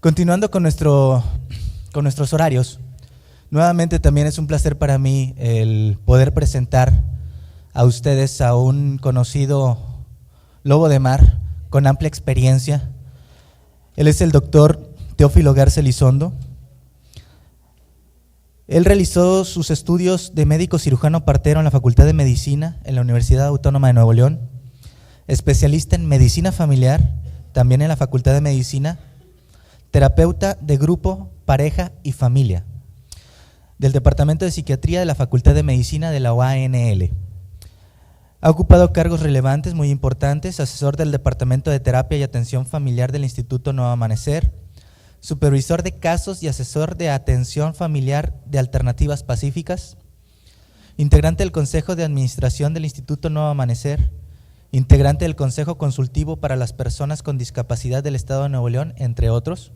Continuando con nuestros horarios, nuevamente también es un placer para mí el poder presentar a ustedes a un conocido lobo de mar con amplia experiencia. Él es el doctor Teófilo Garza Elizondo. Él realizó sus estudios de médico cirujano partero en la Facultad de Medicina en la Universidad Autónoma de Nuevo León, especialista en medicina familiar, también en la Facultad de Medicina, terapeuta de grupo, pareja y familia, del Departamento de Psiquiatría de la Facultad de Medicina de la UANL. Ha ocupado cargos relevantes, muy importantes: asesor del Departamento de Terapia y Atención Familiar del Instituto Nuevo Amanecer, supervisor de casos y asesor de atención familiar de Alternativas Pacíficas, integrante del Consejo de Administración del Instituto Nuevo Amanecer, integrante del Consejo Consultivo para las Personas con Discapacidad del Estado de Nuevo León, entre otros.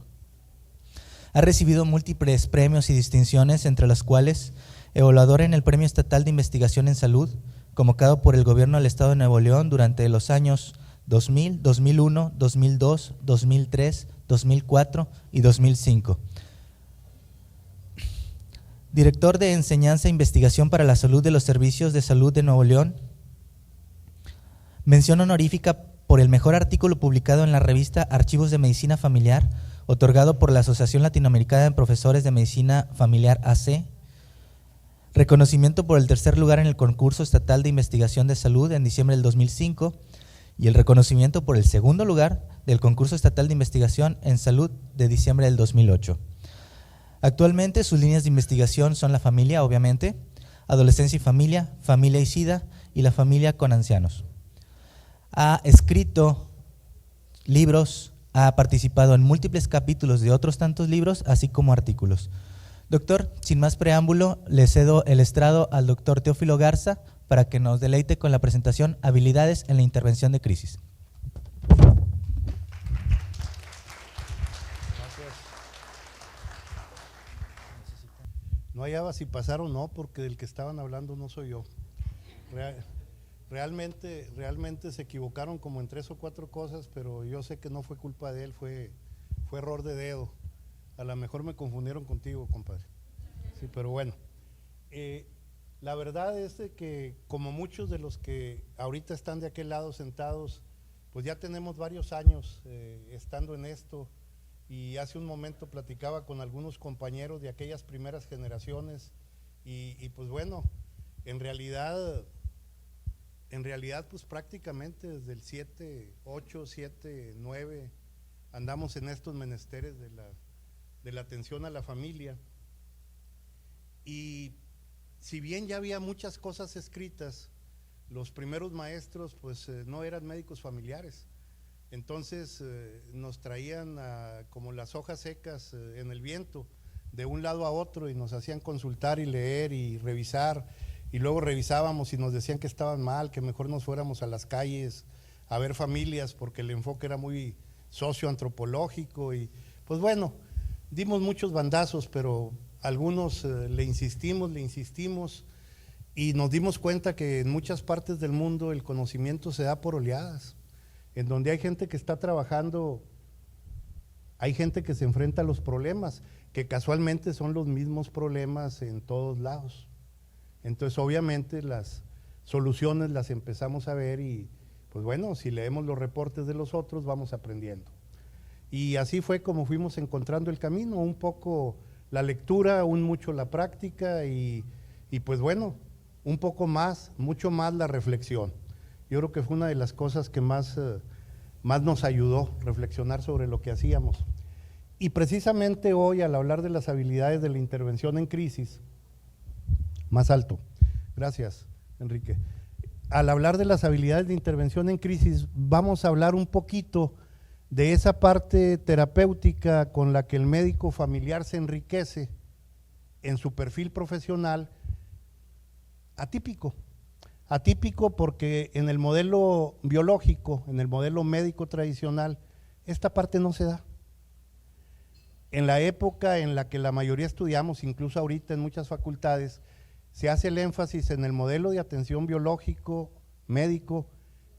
Ha recibido múltiples premios y distinciones, entre las cuales evaluador en el Premio Estatal de Investigación en Salud, convocado por el Gobierno del Estado de Nuevo León durante los años 2000, 2001, 2002, 2003, 2004 y 2005. Director de Enseñanza e Investigación para la Salud de los Servicios de Salud de Nuevo León. Mención honorífica por el mejor artículo publicado en la revista Archivos de Medicina Familiar, otorgado por la Asociación Latinoamericana de Profesores de Medicina Familiar AC. Reconocimiento por el tercer lugar en el concurso estatal de investigación de salud en diciembre del 2005 y el reconocimiento por el segundo lugar del concurso estatal de investigación en salud de diciembre del 2008. Actualmente sus líneas de investigación son la familia, obviamente, adolescencia y familia, familia y SIDA y la familia con ancianos. Ha escrito libros, ha participado en múltiples capítulos de otros tantos libros, así como artículos. Doctor, sin más preámbulo, le cedo el estrado al doctor Teófilo Garza para que nos deleite con la presentación Habilidades en la Intervención de Crisis. Gracias. No hallaba si pasar o no, porque del que estaban hablando no soy yo. Realmente se equivocaron como en 3 o 4 cosas, pero yo sé que no fue culpa de él, fue error de dedo. A lo mejor me confundieron contigo, compadre. Sí, pero bueno. La verdad es de que, como muchos de los que ahorita están de aquel lado sentados, pues ya tenemos varios años estando en esto, y hace un momento platicaba con algunos compañeros de aquellas primeras generaciones, y pues bueno, en realidad pues prácticamente desde el 7, 8, 7, 9 andamos en estos menesteres de la atención a la familia. Y si bien ya había muchas cosas escritas, los primeros maestros pues no eran médicos familiares, entonces nos traían como las hojas secas en el viento, de un lado a otro, y nos hacían consultar y leer y revisar, y luego revisábamos y nos decían que estaban mal, que mejor nos fuéramos a las calles a ver familias, porque el enfoque era muy socioantropológico. Y pues bueno, dimos muchos bandazos, pero algunos le insistimos, y nos dimos cuenta que en muchas partes del mundo el conocimiento se da por oleadas. En donde hay gente que está trabajando, hay gente que se enfrenta a los problemas, que casualmente son los mismos problemas en todos lados. Entonces obviamente las soluciones las empezamos a ver, y pues bueno, si leemos los reportes de los otros vamos aprendiendo. Y así fue como fuimos encontrando el camino, un poco la lectura, mucho la práctica, y pues bueno, un poco más, mucho más la reflexión. Yo creo que fue una de las cosas que más nos ayudó, reflexionar sobre lo que hacíamos. Y precisamente hoy, al hablar de las habilidades de la intervención en crisis, más alto, gracias Enrique, al hablar de las habilidades de intervención en crisis, vamos a hablar un poquito de esa parte terapéutica con la que el médico familiar se enriquece en su perfil profesional atípico porque en el modelo biológico, en el modelo médico tradicional, esta parte no se da. En la época en la que la mayoría estudiamos, incluso ahorita en muchas facultades, se hace el énfasis en el modelo de atención biológico, médico,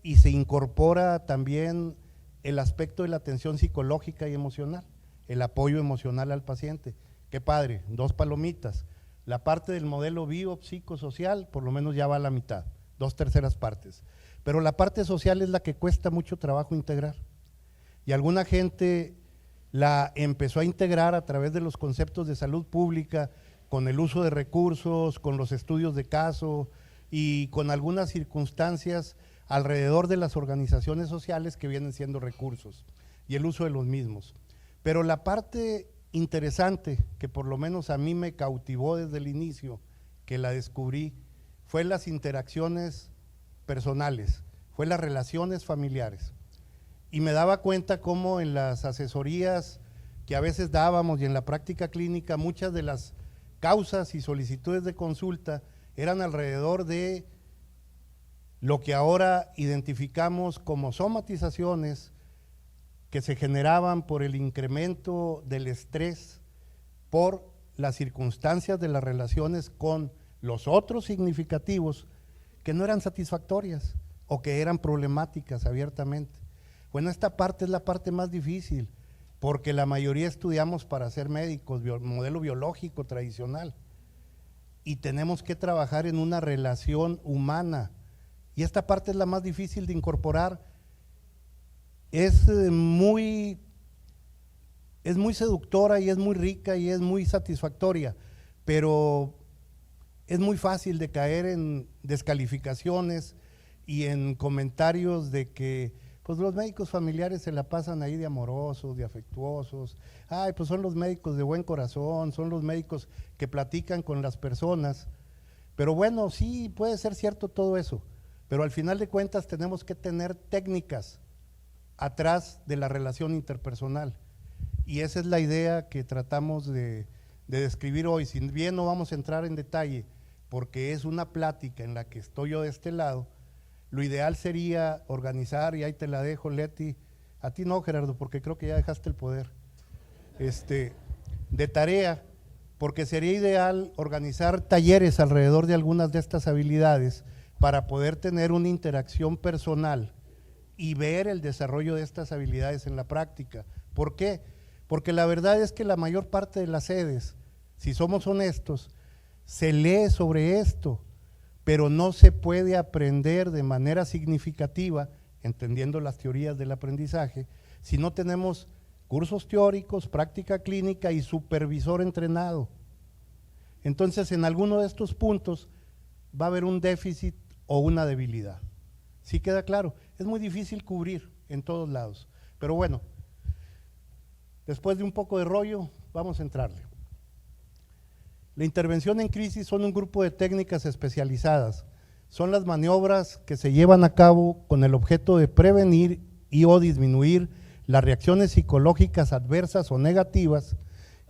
y se incorpora también el aspecto de la atención psicológica y emocional. el apoyo emocional al paciente. Qué padre, 2 palomitas. La parte del modelo biopsicosocial por lo menos ya va a la mitad, 2/3 partes. Pero la parte social es la que cuesta mucho trabajo integrar. Y alguna gente la empezó a integrar a través de los conceptos de salud pública, con el uso de recursos, con los estudios de caso y con algunas circunstancias alrededor de las organizaciones sociales que vienen siendo recursos y el uso de los mismos. Pero la parte interesante que por lo menos a mí me cautivó desde el inicio, que la descubrí, fue las interacciones personales, fue las relaciones familiares. Y me daba cuenta cómo en las asesorías que a veces dábamos y en la práctica clínica, muchas de las causas y solicitudes de consulta eran alrededor de lo que ahora identificamos como somatizaciones que se generaban por el incremento del estrés, por las circunstancias de las relaciones con los otros significativos que no eran satisfactorias o que eran problemáticas abiertamente. Bueno, esta parte es la parte más difícil, porque la mayoría estudiamos para ser médicos, modelo biológico tradicional, y tenemos que trabajar en una relación humana, y esta parte es la más difícil de incorporar. Es muy seductora y es muy rica y es muy satisfactoria, pero es muy fácil de caer en descalificaciones y en comentarios de que pues los médicos familiares se la pasan ahí de amorosos, de afectuosos, ay, pues son los médicos de buen corazón, son los médicos que platican con las personas. Pero bueno, sí, puede ser cierto todo eso, pero al final de cuentas tenemos que tener técnicas atrás de la relación interpersonal, y esa es la idea que tratamos de describir hoy. Si bien no vamos a entrar en detalle, porque es una plática en la que estoy yo de este lado, lo ideal sería organizar, y ahí te la dejo, Leti, a ti no, Gerardo, porque creo que ya dejaste el poder, de tarea, porque sería ideal organizar talleres alrededor de algunas de estas habilidades para poder tener una interacción personal y ver el desarrollo de estas habilidades en la práctica. ¿Por qué? Porque la verdad es que la mayor parte de las sedes, si somos honestos, se lee sobre esto, pero no se puede aprender de manera significativa, entendiendo las teorías del aprendizaje, si no tenemos cursos teóricos, práctica clínica y supervisor entrenado. Entonces, en alguno de estos puntos va a haber un déficit o una debilidad. ¿Sí queda claro? Es muy difícil cubrir en todos lados, pero bueno, después de un poco de rollo, vamos a entrarle. La intervención en crisis son un grupo de técnicas especializadas. Son las maniobras que se llevan a cabo con el objeto de prevenir y o disminuir las reacciones psicológicas adversas o negativas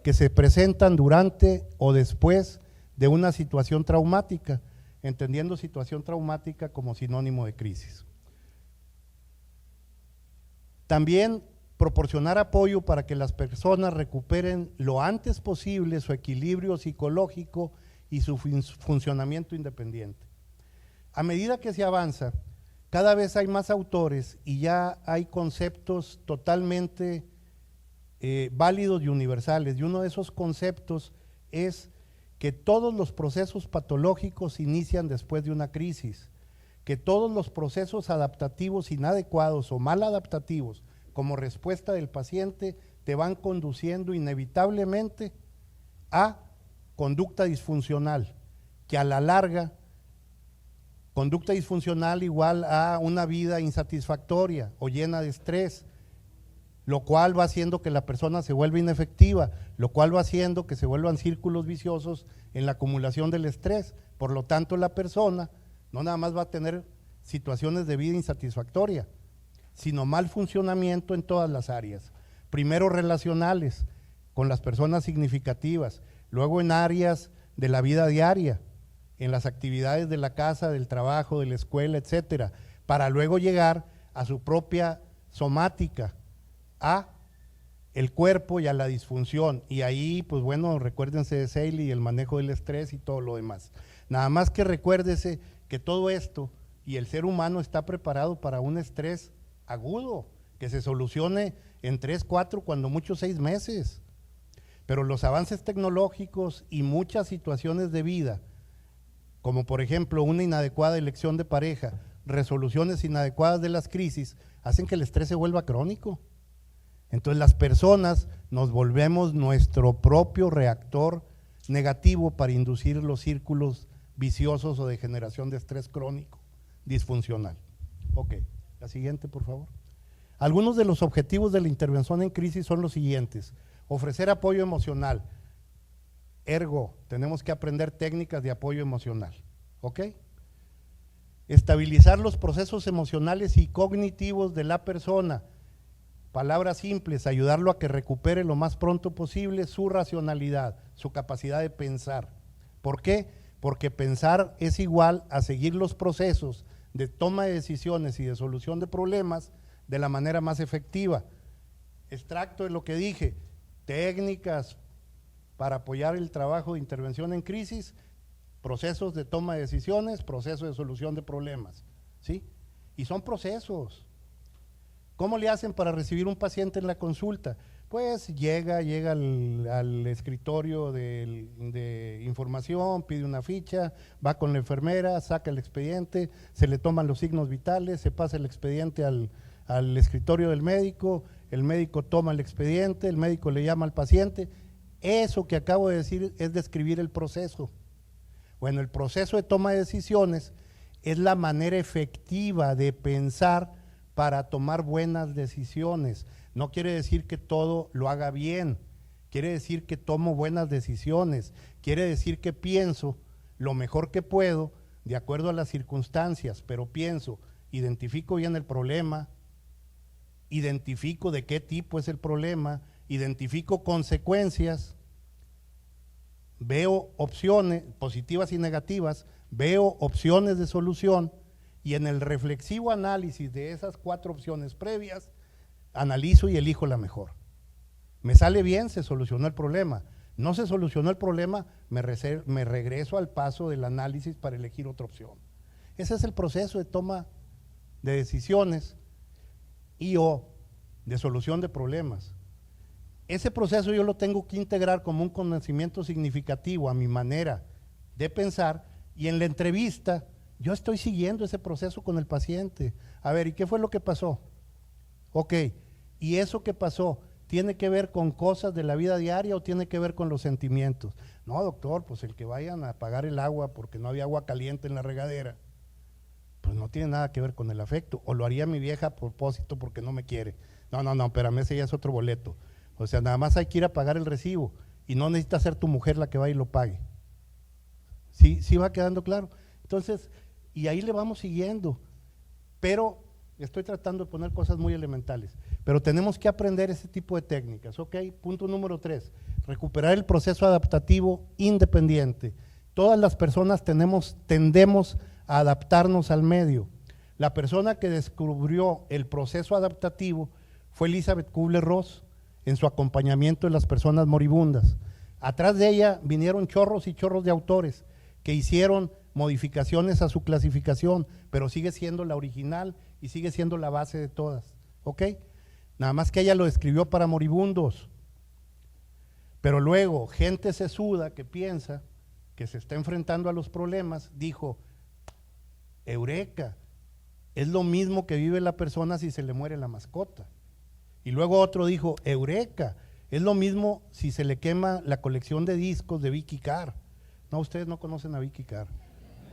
que se presentan durante o después de una situación traumática, entendiendo situación traumática como sinónimo de crisis. También proporcionar apoyo para que las personas recuperen lo antes posible su equilibrio psicológico y su funcionamiento independiente. A medida que se avanza, cada vez hay más autores y ya hay conceptos totalmente válidos y universales, y uno de esos conceptos es que todos los procesos patológicos inician después de una crisis, que todos los procesos adaptativos inadecuados o mal adaptativos como respuesta del paciente te van conduciendo inevitablemente a conducta disfuncional, que a la larga, conducta disfuncional igual a una vida insatisfactoria o llena de estrés, lo cual va haciendo que la persona se vuelva inefectiva, lo cual va haciendo que se vuelvan círculos viciosos en la acumulación del estrés. Por lo tanto, la persona no nada más va a tener situaciones de vida insatisfactoria, sino mal funcionamiento en todas las áreas. Primero relacionales, con las personas significativas, luego en áreas de la vida diaria, en las actividades de la casa, del trabajo, de la escuela, etcétera, para luego llegar a su propia somática, a el cuerpo y a la disfunción. Y ahí, pues bueno, recuérdense de Seeley y el manejo del estrés y todo lo demás. Nada más que recuérdese que todo esto y el ser humano está preparado para un estrés agudo, que se solucione en 3, 4, cuando mucho 6 meses. Pero los avances tecnológicos y muchas situaciones de vida, como por ejemplo una inadecuada elección de pareja, resoluciones inadecuadas de las crisis, hacen que el estrés se vuelva crónico. Entonces las personas nos volvemos nuestro propio reactor negativo para inducir los círculos viciosos o de generación de estrés crónico, disfuncional. Ok, la siguiente por favor. Algunos de los objetivos de la intervención en crisis son los siguientes: ofrecer apoyo emocional. Ergo, tenemos que aprender técnicas de apoyo emocional. ¿Ok? Estabilizar los procesos emocionales y cognitivos de la persona. Palabras simples, ayudarlo a que recupere lo más pronto posible su racionalidad, su capacidad de pensar. ¿Por qué? Porque pensar es igual a seguir los procesos de toma de decisiones y de solución de problemas de la manera más efectiva. Extracto de lo que dije: técnicas para apoyar el trabajo de intervención en crisis, procesos de toma de decisiones, procesos de solución de problemas, ¿sí? Y son procesos. ¿Cómo le hacen para recibir un paciente en la consulta? Pues llega al escritorio de información, pide una ficha, va con la enfermera, saca el expediente, se le toman los signos vitales, se pasa el expediente al escritorio del médico, el médico toma el expediente, el médico le llama al paciente. Eso que acabo de decir es describir el proceso. Bueno, el proceso de toma de decisiones es la manera efectiva de pensar para tomar buenas decisiones. No quiere decir que todo lo haga bien, quiere decir que tomo buenas decisiones, quiere decir que pienso lo mejor que puedo de acuerdo a las circunstancias, pero pienso, identifico bien el problema, identifico de qué tipo es el problema, identifico consecuencias, veo opciones positivas y negativas, veo opciones de solución, y en el reflexivo análisis de esas 4 opciones previas, analizo y elijo la mejor. Me sale bien, se solucionó el problema. No se solucionó el problema, me regreso al paso del análisis para elegir otra opción. Ese es el proceso de toma de decisiones y o de solución de problemas. Ese proceso yo lo tengo que integrar como un conocimiento significativo a mi manera de pensar, y en la entrevista yo estoy siguiendo ese proceso con el paciente. A ver, ¿y qué fue lo que pasó? Ok, ¿y eso que pasó tiene que ver con cosas de la vida diaria o tiene que ver con los sentimientos? No, doctor, pues el que vayan a apagar el agua porque no había agua caliente en la regadera, pues no tiene nada que ver con el afecto. O lo haría mi vieja a propósito porque no me quiere. No, espérame, ese ya es otro boleto. O sea, nada más hay que ir a pagar el recibo y no necesita ser tu mujer la que va y lo pague. ¿Sí va quedando claro? Entonces, y ahí le vamos siguiendo, pero estoy tratando de poner cosas muy elementales, pero tenemos que aprender ese tipo de técnicas, ¿ok? Punto número 3, recuperar el proceso adaptativo independiente. Todas las personas tendemos a adaptarnos al medio. La persona que descubrió el proceso adaptativo fue Elizabeth Kubler-Ross en su acompañamiento de las personas moribundas. Atrás de ella vinieron chorros y chorros de autores que hicieron modificaciones a su clasificación, pero sigue siendo la original y sigue siendo la base de todas, ¿ok? Nada más que ella lo escribió para moribundos, pero luego gente sesuda que piensa que se está enfrentando a los problemas, dijo: eureka, es lo mismo que vive la persona si se le muere la mascota. Y luego otro dijo: eureka, es lo mismo si se le quema la colección de discos de Vicky Carr. No, ustedes no conocen a Vicky Carr.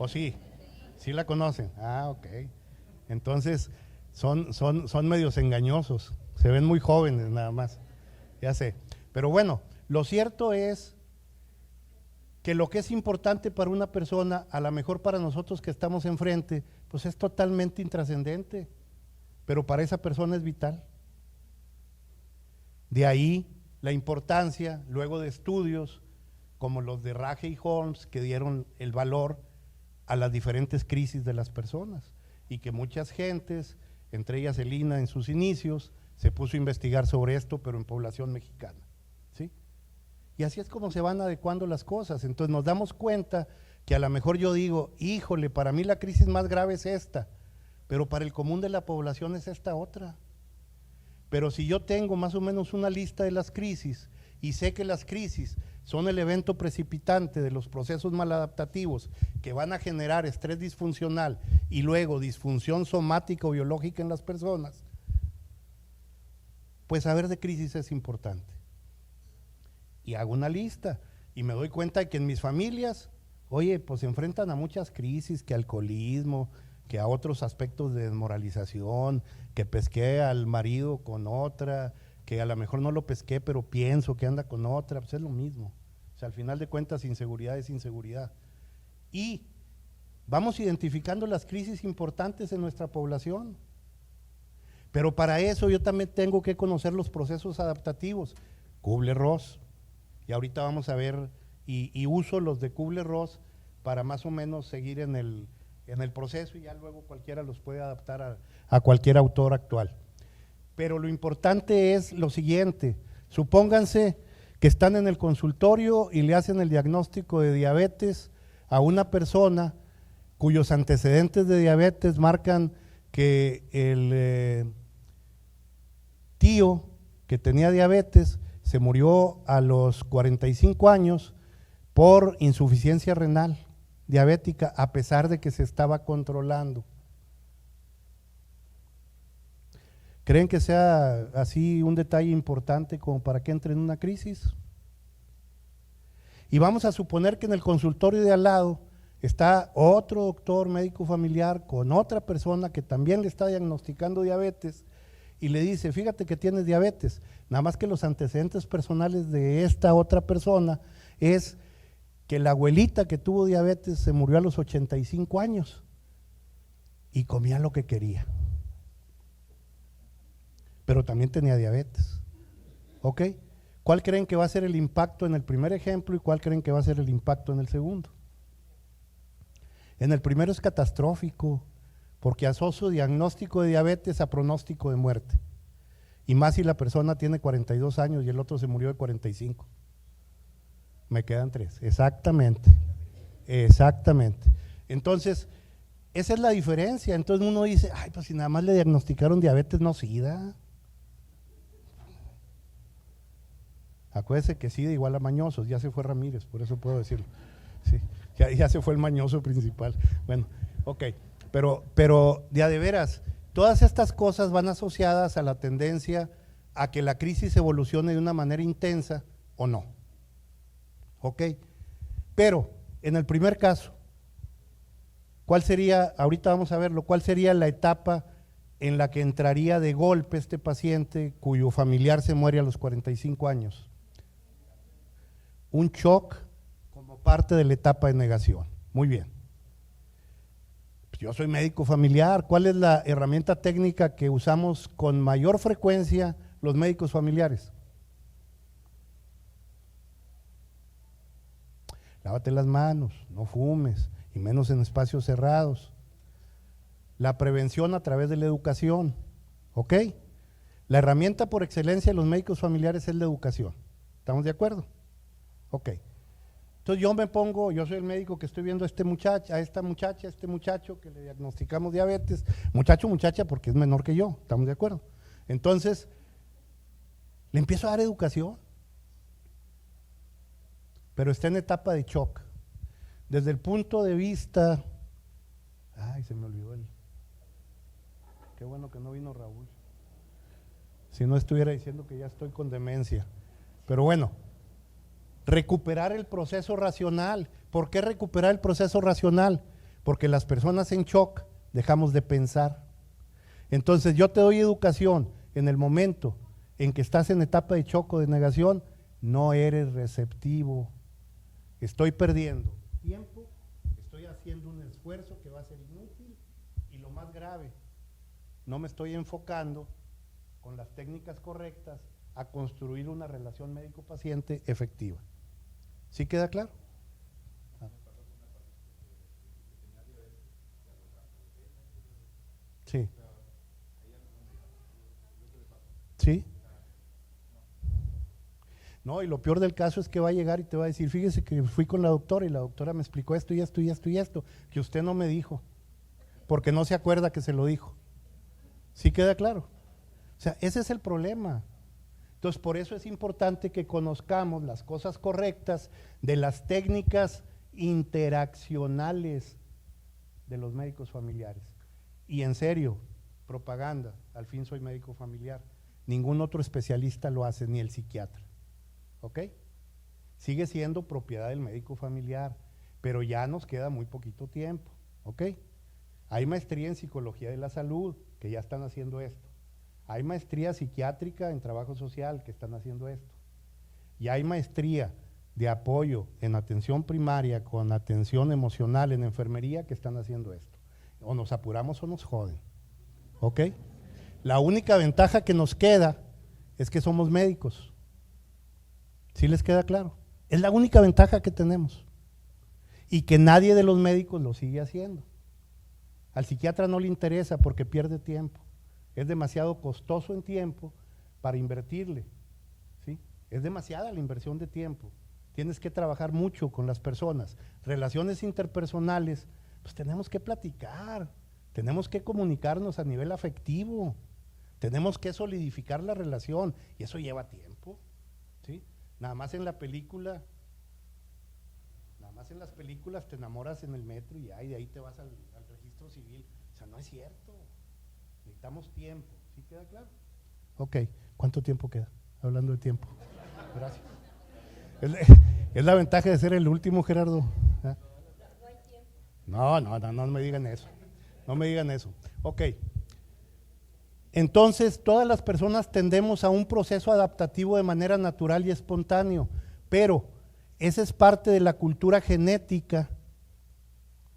¿O sí? ¿Sí la conocen? Ah, ok. Entonces, son medios engañosos. Se ven muy jóvenes nada más. Ya sé. Pero bueno, lo cierto es que lo que es importante para una persona, a lo mejor para nosotros que estamos enfrente, pues es totalmente intrascendente. Pero para esa persona es vital. De ahí la importancia, luego de estudios como los de Rage y Holmes, que dieron el valor a las diferentes crisis de las personas, y que muchas gentes, entre ellas Elina en sus inicios, se puso a investigar sobre esto, pero en población mexicana, ¿sí? Y así es como se van adecuando las cosas. Entonces nos damos cuenta que a lo mejor yo digo: híjole, para mí la crisis más grave es esta, pero para el común de la población es esta otra. Pero si yo tengo más o menos una lista de las crisis y sé que las crisis son el evento precipitante de los procesos maladaptativos que van a generar estrés disfuncional y luego disfunción somática o biológica en las personas, pues saber de crisis es importante. Y hago una lista y me doy cuenta de que en mis familias, oye, pues se enfrentan a muchas crisis, que alcoholismo, que a otros aspectos de desmoralización, que pesqué al marido con otra, que a lo mejor no lo pesqué, pero pienso que anda con otra, pues es lo mismo. O sea, al final de cuentas, inseguridad es inseguridad. Y vamos identificando las crisis importantes en nuestra población. Pero para eso yo también tengo que conocer los procesos adaptativos. Kubler-Ross. Y ahorita vamos a ver, y uso los de Kubler-Ross para más o menos seguir en el proceso, y ya luego cualquiera los puede adaptar a cualquier autor actual. Pero lo importante es lo siguiente: supónganse que están en el consultorio y le hacen el diagnóstico de diabetes a una persona cuyos antecedentes de diabetes marcan que el tío que tenía diabetes se murió a los 45 años por insuficiencia renal diabética, a pesar de que se estaba controlando. ¿Creen que sea así un detalle importante como para que entre en una crisis? Y vamos a suponer que en el consultorio de al lado está otro doctor médico familiar con otra persona que también le está diagnosticando diabetes y le dice, fíjate que tienes diabetes, nada más que los antecedentes personales de esta otra persona es que la abuelita que tuvo diabetes se murió a los 85 años y comía lo que quería, pero también tenía diabetes. ¿Ok? ¿Cuál creen que va a ser el impacto en el primer ejemplo y cuál creen que va a ser el impacto en el segundo? En el primero es catastrófico, porque asocio diagnóstico de diabetes a pronóstico de muerte, y más si la persona tiene 42 años y el otro se murió de 45. Me quedan 3, exactamente, exactamente. Entonces, esa es la diferencia. Entonces uno dice, ay, pues si nada más le diagnosticaron diabetes, no SIDA. Acuérdese que SIDA igual a mañosos, ya se fue Ramírez, por eso puedo decirlo. Sí, ya se fue el mañoso principal. Bueno, ok, pero de veras, todas estas cosas van asociadas a la tendencia a que la crisis evolucione de una manera intensa o no. Ok, pero en el primer caso, ¿cuál sería, ahorita vamos a verlo, cuál sería la etapa en la que entraría de golpe este paciente cuyo familiar se muere a los 45 años? Un shock como parte de la etapa de negación. Muy bien. Pues yo soy médico familiar. ¿Cuál es la herramienta técnica que usamos con mayor frecuencia los médicos familiares? Lávate las manos, no fumes, y menos en espacios cerrados. La prevención a través de la educación, ¿ok? La herramienta por excelencia de los médicos familiares es la educación. ¿Estamos de acuerdo? Ok. Entonces yo soy el médico que estoy viendo a esta muchacha, a este muchacho que le diagnosticamos diabetes, muchacha porque es menor que yo, ¿estamos de acuerdo? Entonces, le empiezo a dar educación, pero está en etapa de shock. Desde el punto de vista, ay, se me olvidó qué bueno que no vino Raúl, si no estuviera diciendo que ya estoy con demencia, pero bueno, recuperar el proceso racional. ¿Por qué recuperar el proceso racional? Porque las personas en shock dejamos de pensar. Entonces yo te doy educación en el momento en que estás en etapa de shock o de negación, no eres receptivo. Estoy perdiendo tiempo, estoy haciendo un esfuerzo que va a ser inútil y lo más grave, no me estoy enfocando con las técnicas correctas a construir una relación médico-paciente efectiva. ¿Sí queda claro? Sí. ¿Sí? No, y lo peor del caso es que va a llegar y te va a decir, fíjese que fui con la doctora y la doctora me explicó esto y esto y esto y esto, que usted no me dijo, porque no se acuerda que se lo dijo. ¿Sí queda claro? O sea, ese es el problema. Entonces, por eso es importante que conozcamos las cosas correctas de las técnicas interaccionales de los médicos familiares. Y en serio, propaganda, al fin soy médico familiar. Ningún otro especialista lo hace, ni el psiquiatra. ¿Ok? Sigue siendo propiedad del médico familiar, pero ya nos queda muy poquito tiempo. ¿Ok? Hay maestría en psicología de la salud, que ya están haciendo esto. Hay maestría psiquiátrica en trabajo social, que están haciendo esto. Y hay maestría de apoyo en atención primaria con atención emocional en enfermería, que están haciendo esto. O nos apuramos o nos joden. ¿Ok? La única ventaja que nos queda es que somos médicos. ¿Sí les queda claro? Es la única ventaja que tenemos. Y que nadie de los médicos lo sigue haciendo. Al psiquiatra no le interesa porque pierde tiempo. Es demasiado costoso en tiempo para invertirle. ¿Sí? Es demasiada la inversión de tiempo. Tienes que trabajar mucho con las personas. Relaciones interpersonales, pues tenemos que platicar, tenemos que comunicarnos a nivel afectivo, tenemos que solidificar la relación y eso lleva tiempo. ¿Sí? Nada más en la película, nada más en las películas te enamoras en el metro y de ahí te vas al registro civil. O sea, no es cierto. Necesitamos tiempo. ¿Sí queda claro? Ok. ¿Cuánto tiempo queda? Hablando de tiempo. Gracias. Es la ventaja de ser el último, Gerardo. ¿Ah? No me digan eso. No me digan eso. Ok. Entonces, todas las personas tendemos a un proceso adaptativo de manera natural y espontáneo, pero esa es parte de la cultura genética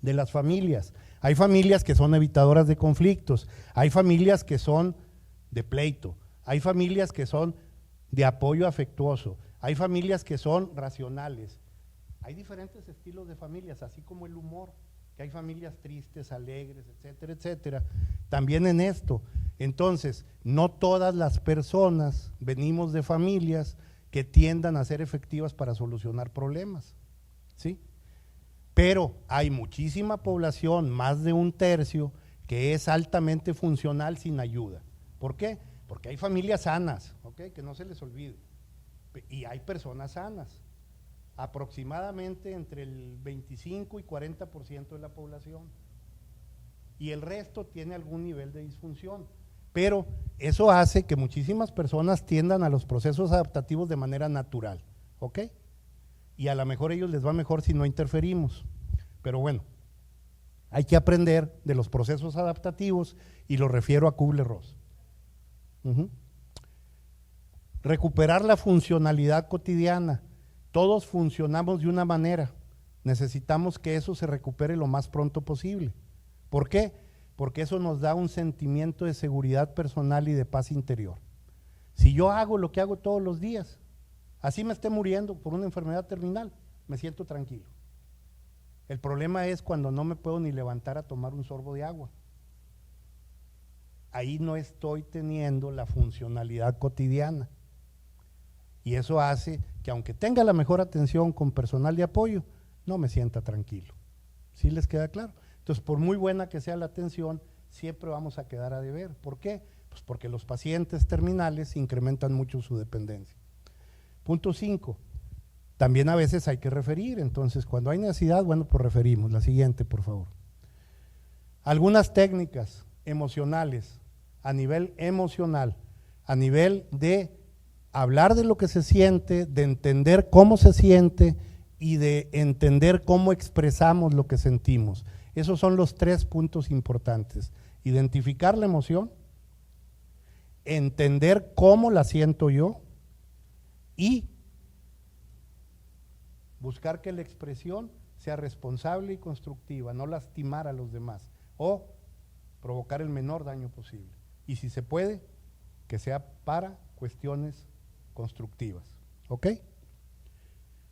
de las familias. Hay familias que son evitadoras de conflictos, hay familias que son de pleito, hay familias que son de apoyo afectuoso, hay familias que son racionales. Hay diferentes estilos de familias, así como el humor, que hay familias tristes, alegres, etcétera, etcétera. También en esto. Entonces, no todas las personas venimos de familias que tiendan a ser efectivas para solucionar problemas, ¿sí? Pero hay muchísima población, más de un tercio, que es altamente funcional sin ayuda. ¿Por qué? Porque hay familias sanas, ¿ok? Que no se les olvide. Y hay personas sanas. Aproximadamente entre el 25 y 40% de la población. Y el resto tiene algún nivel de disfunción. Pero eso hace que muchísimas personas tiendan a los procesos adaptativos de manera natural, ¿ok? Y a lo mejor a ellos les va mejor si no interferimos. Pero bueno, hay que aprender de los procesos adaptativos y lo refiero a Kubler-Ross. Recuperar la funcionalidad cotidiana. Todos funcionamos de una manera. Necesitamos que eso se recupere lo más pronto posible. ¿Por qué? Porque eso nos da un sentimiento de seguridad personal y de paz interior. Si yo hago lo que hago todos los días, así me esté muriendo por una enfermedad terminal, me siento tranquilo. El problema es cuando no me puedo ni levantar a tomar un sorbo de agua. Ahí no estoy teniendo la funcionalidad cotidiana. Y eso hace que aunque tenga la mejor atención con personal de apoyo, no me sienta tranquilo. ¿Sí les queda claro? Entonces, por muy buena que sea la atención, siempre vamos a quedar a deber. ¿Por qué? Pues porque los pacientes terminales incrementan mucho su dependencia. Punto 5. También a veces hay que referir, entonces cuando hay necesidad, bueno, pues referimos. La siguiente, por favor. Algunas técnicas emocionales, a nivel emocional, a nivel de hablar de lo que se siente, de entender cómo se siente y de entender cómo expresamos lo que sentimos. Esos son los 3 puntos importantes. Identificar la emoción, entender cómo la siento yo y buscar que la expresión sea responsable y constructiva, no lastimar a los demás o provocar el menor daño posible. Y si se puede, que sea para cuestiones constructivas. ¿Ok?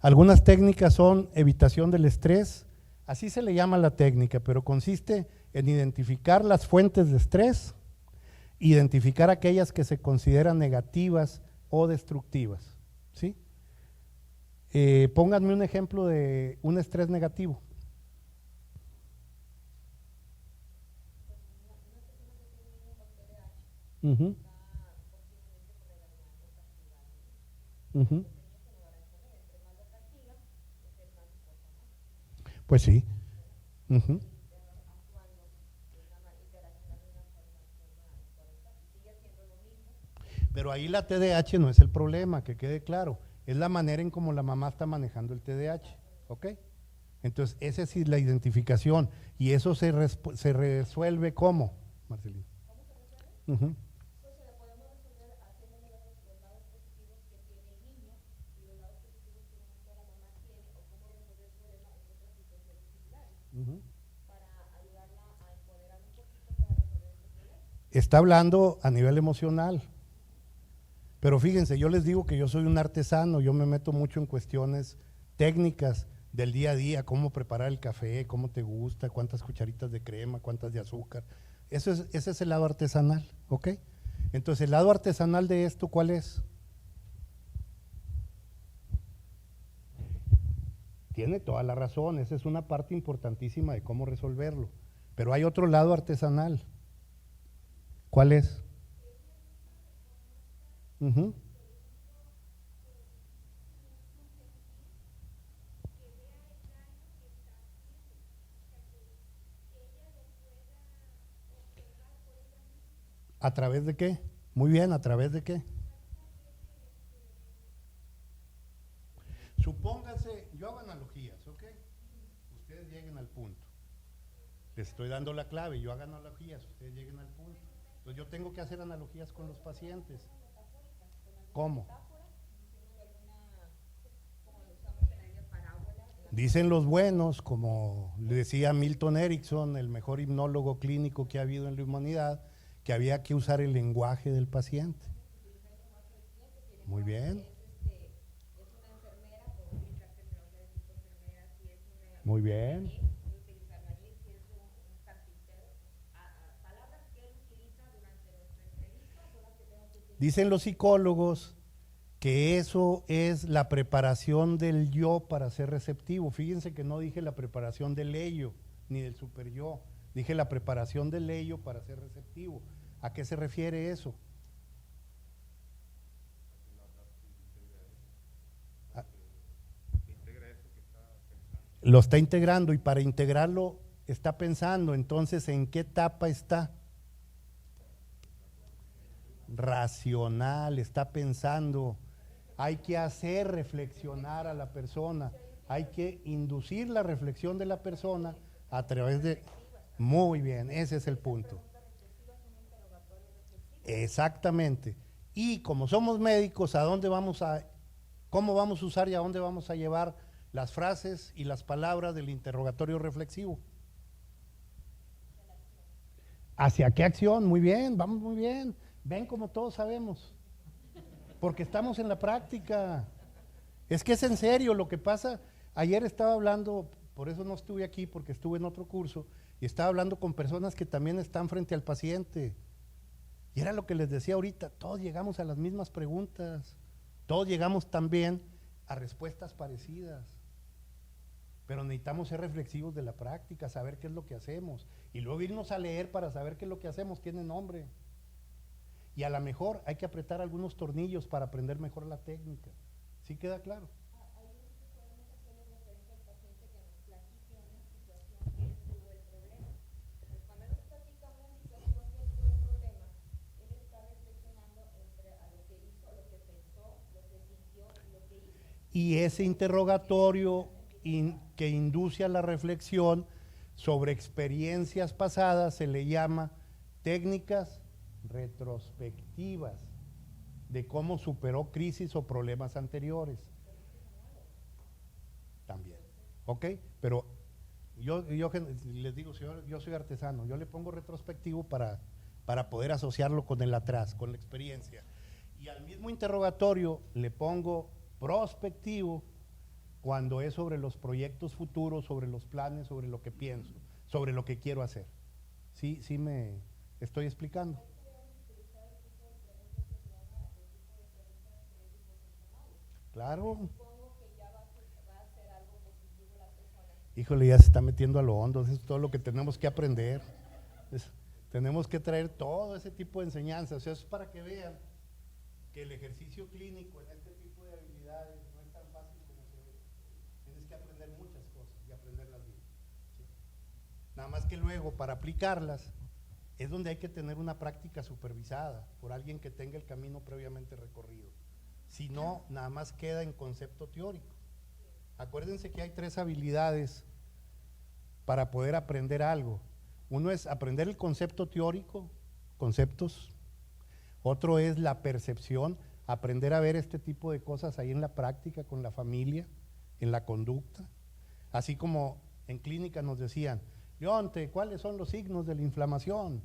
Algunas técnicas son evitación del estrés, así se le llama la técnica, pero consiste en identificar las fuentes de estrés, identificar aquellas que se consideran negativas o destructivas. ¿Sí? Pónganme un ejemplo de un estrés negativo. Ujú. Pues sí. Ujú. Pero ahí la TDAH no es el problema, que quede claro. Es la manera en cómo la mamá está manejando el TDAH. ¿Ok? Entonces, esa es la identificación. Y eso se resuelve ¿cómo, Marcelino? Ujú. Ujú. Está hablando a nivel emocional. Pero fíjense, yo les digo que yo soy un artesano, yo me meto mucho en cuestiones técnicas del día a día, cómo preparar el café, cómo te gusta, cuántas cucharitas de crema, cuántas de azúcar. Ese es el lado artesanal, ¿ok? Entonces, el lado artesanal de esto, ¿cuál es? Tiene toda la razón, esa es una parte importantísima de cómo resolverlo. Pero hay otro lado artesanal. ¿Cuál es? Ujú. ¿A través de qué? Muy bien, ¿a través de qué? Supónganse, yo hago analogías, ¿ok? Ustedes lleguen al punto. Les estoy dando la clave, yo hago analogías, ustedes lleguen al punto. Entonces yo tengo que hacer analogías con los pacientes. ¿Cómo? Dicen los buenos, como le decía Milton Erickson, el mejor hipnólogo clínico que ha habido en la humanidad, que había que usar el lenguaje del paciente. Muy bien. Muy bien. Dicen los psicólogos que eso es la preparación del yo para ser receptivo. Fíjense que no dije la preparación del ello, ni del super yo, dije la preparación del ello para ser receptivo. ¿A qué se refiere eso? A- Lo está integrando y para integrarlo está pensando, entonces, ¿en qué etapa está? Racional, está pensando. Hay que hacer reflexionar a la persona, hay que inducir la reflexión de la persona a través de... Muy bien, ese es el punto. Exactamente. Y como somos médicos, ¿a dónde vamos a, cómo vamos a usar y a dónde vamos a llevar las frases y las palabras del interrogatorio reflexivo? ¿Hacia qué acción? Muy bien, vamos muy bien. Ven como todos sabemos, porque estamos en la práctica. Es que es en serio lo que pasa. Ayer estaba hablando, por eso no estuve aquí, porque estuve en otro curso, y estaba hablando con personas que también están frente al paciente. Y era lo que les decía ahorita, todos llegamos a las mismas preguntas, todos llegamos también a respuestas parecidas, pero necesitamos ser reflexivos de la práctica, saber qué es lo que hacemos, y luego irnos a leer para saber qué es lo que hacemos tiene nombre. Y a lo mejor hay que apretar algunos tornillos para aprender mejor la técnica. ¿Sí queda claro? Y ese interrogatorio que induce a la reflexión sobre experiencias pasadas se le llama técnicas retrospectivas de cómo superó crisis o problemas anteriores. También, ¿ok? Pero yo les digo, yo soy artesano, yo le pongo retrospectivo para poder asociarlo con el atrás, con la experiencia. Y al mismo interrogatorio le pongo prospectivo cuando es sobre los proyectos futuros, sobre los planes, sobre lo que pienso, sobre lo que quiero hacer. ¿Sí, sí me estoy explicando? Claro. Híjole, ya se está metiendo a lo hondo, eso es todo lo que tenemos que aprender. Es- tenemos que traer todo ese tipo de enseñanzas, o sea, es para que vean que el ejercicio clínico en este tipo de aprenderlas bien. ¿Sí? Nada más que luego, para aplicarlas, es donde hay que tener una práctica supervisada por alguien que tenga el camino previamente recorrido. Si no, nada más queda en concepto teórico. Acuérdense que hay 3 habilidades para poder aprender algo. Uno es aprender el concepto teórico, conceptos. Otro es la percepción, aprender a ver este tipo de cosas ahí en la práctica, con la familia, en la conducta. Así como en clínica nos decían, Leonte, ¿cuáles son los signos de la inflamación?